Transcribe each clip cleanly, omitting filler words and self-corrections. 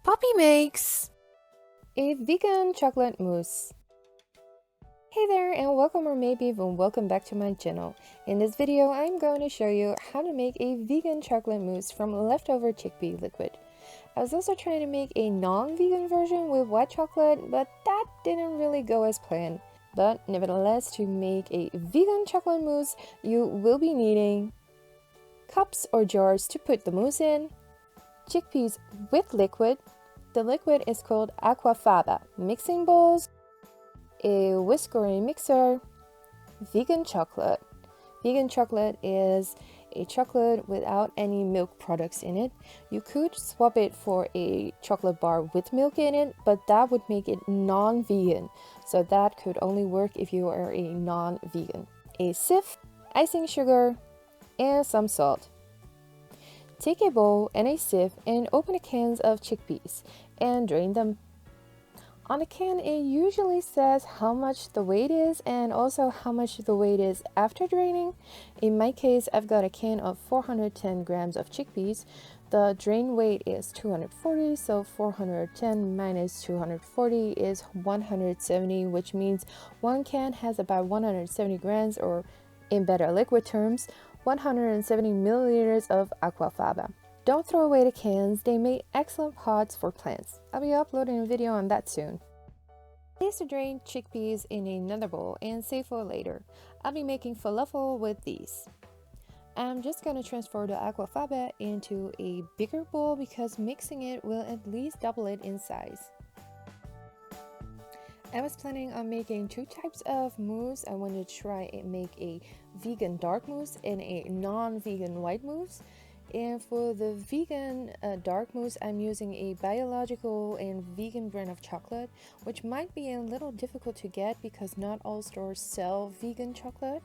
Poppy makes a vegan chocolate mousse. Hey there and welcome, or maybe even welcome back to my channel. In this video I'm going to show you how to make a vegan chocolate mousse from leftover chickpea liquid. I was also trying to make a non-vegan version with white chocolate, but that didn't really go as planned. But nevertheless, to make a vegan chocolate mousse, you will be needing cups or jars to put the mousse in, chickpeas with liquid. The liquid is called aquafaba, mixing bowls, a whisk or a mixer, vegan chocolate. Vegan chocolate is a chocolate without any milk products in it. You could swap it for a chocolate bar with milk in it, but that would make it non-vegan. So that could only work if you are a non-vegan. A sieve, icing sugar, and some salt. Take a bowl and a sieve and open the cans of chickpeas and drain them. On the can, it usually says how much the weight is and also how much the weight is after draining. In my case, I've got a can of 410 grams of chickpeas. The drain weight is 240, so 410 minus 240 is 170, which means one can has about 170 grams, or in better liquid terms, 170 milliliters of aquafaba. Don't throw away the cans, they make excellent pots for plants. I'll be uploading a video on that soon. Place the drained chickpeas in another bowl and save for later. I'll be making falafel with these. I'm just going to transfer the aquafaba into a bigger bowl because mixing it will at least double it in size. I was planning on making two types of mousse. I wanted to try and make a vegan dark mousse and a non-vegan white mousse. And for the vegan dark mousse, I'm using a biological and vegan brand of chocolate, which might be a little difficult to get because not all stores sell vegan chocolate.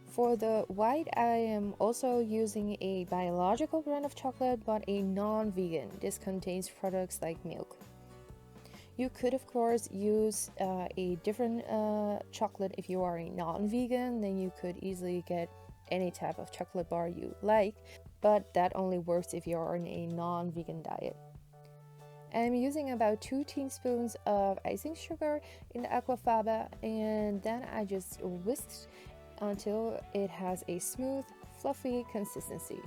For the white, I am also using a biological brand of chocolate, but a non-vegan. This contains products like milk. You could, of course, use a different chocolate if you are a non-vegan. Then you could easily get any type of chocolate bar you like, but that only works if you're on a non-vegan diet. I'm using about 2 teaspoons of icing sugar in the aquafaba, and then I just whisk until it has a smooth, fluffy consistency.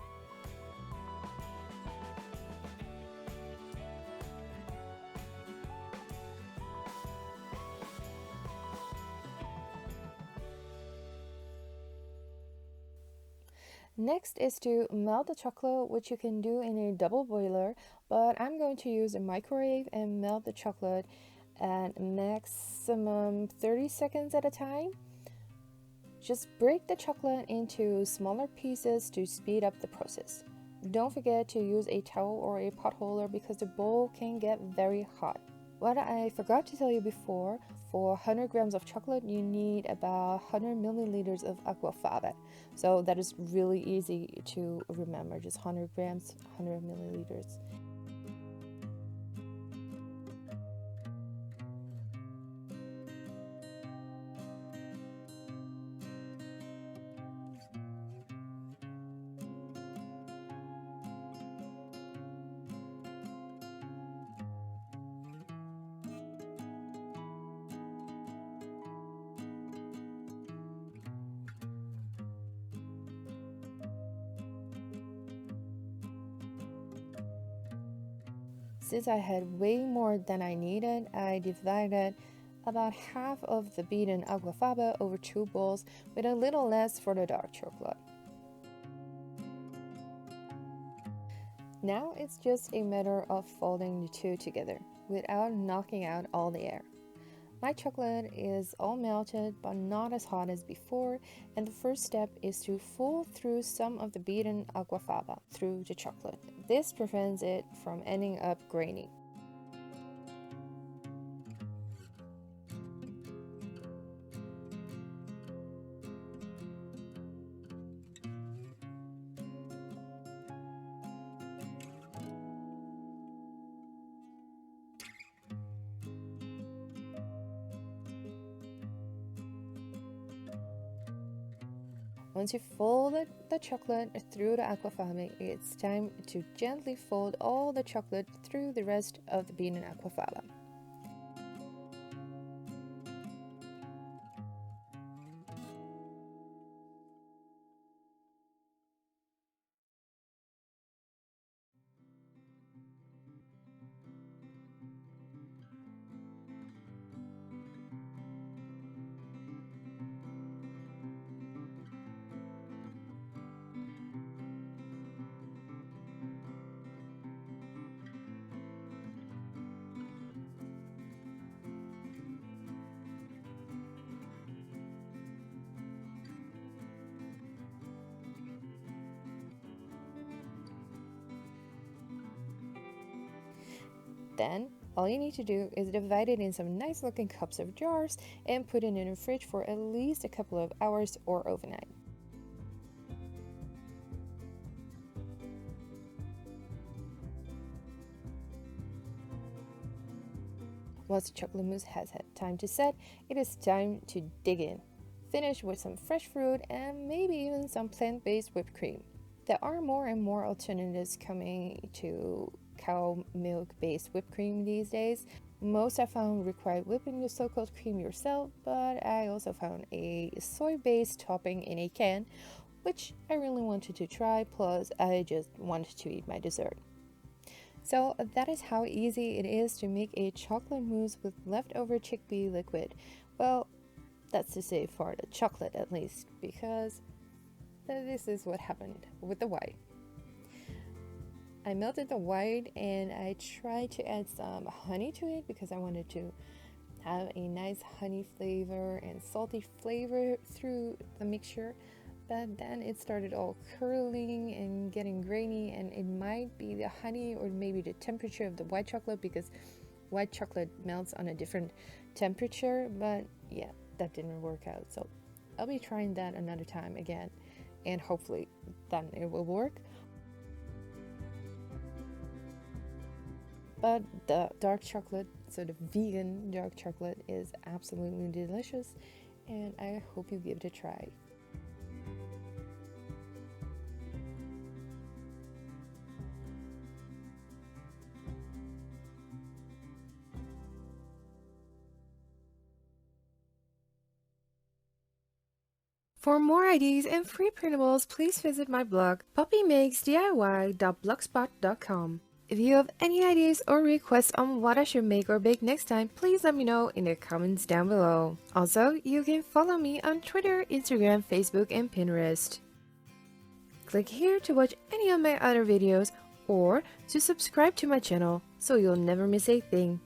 Next is to melt the chocolate, which you can do in a double boiler, but I'm going to use a microwave and melt the chocolate at maximum 30 seconds at a time. Just break the chocolate into smaller pieces to speed up the process. Don't forget to use a towel or a pot holder because the bowl can get very hot. What I forgot to tell you before, for 100 grams of chocolate, you need about 100 milliliters of aquafaba. So that is really easy to remember, just 100 grams, 100 milliliters. Since I had way more than I needed, I divided about half of the beaten aquafaba over 2 bowls with a little less for the dark chocolate. Now it's just a matter of folding the two together without knocking out all the air. My chocolate is all melted but not as hot as before, and the first step is to fold through some of the beaten aquafaba through the chocolate. This prevents it from ending up grainy. Once you fold the chocolate through the aquafaba, it's time to gently fold all the chocolate through the rest of the bean and aquafaba. Then, all you need to do is divide it in some nice looking cups or jars and put it in the fridge for at least a couple of hours or overnight. Once the chocolate mousse has had time to set, it is time to dig in. Finish with some fresh fruit and maybe even some plant-based whipped cream. There are more and more alternatives coming to cow milk-based whipped cream these days. Most I found required whipping the so-called cream yourself, but I also found a soy-based topping in a can, which I really wanted to try, plus I just wanted to eat my dessert. So that is how easy it is to make a chocolate mousse with leftover chickpea liquid. Well, that's to say for the chocolate at least, because this is what happened with the white. I melted the white and I tried to add some honey to it because I wanted to have a nice honey flavor and salty flavor through the mixture. But then it started all curling and getting grainy, and it might be the honey or maybe the temperature of the white chocolate, because white chocolate melts on a different temperature. But yeah, that didn't work out, so I'll be trying that another time again, and hopefully then it will work. But the dark chocolate, so the vegan dark chocolate, is absolutely delicious, and I hope you give it a try. For more ideas and free printables, please visit my blog puppymakesdiy.blogspot.com. If you have any ideas or requests on what I should make or bake next time, please let me know in the comments down below. Also, you can follow me on Twitter, Instagram, Facebook, and Pinterest. Click here to watch any of my other videos or to subscribe to my channel so you'll never miss a thing.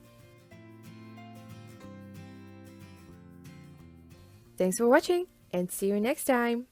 Thanks for watching, and see you next time!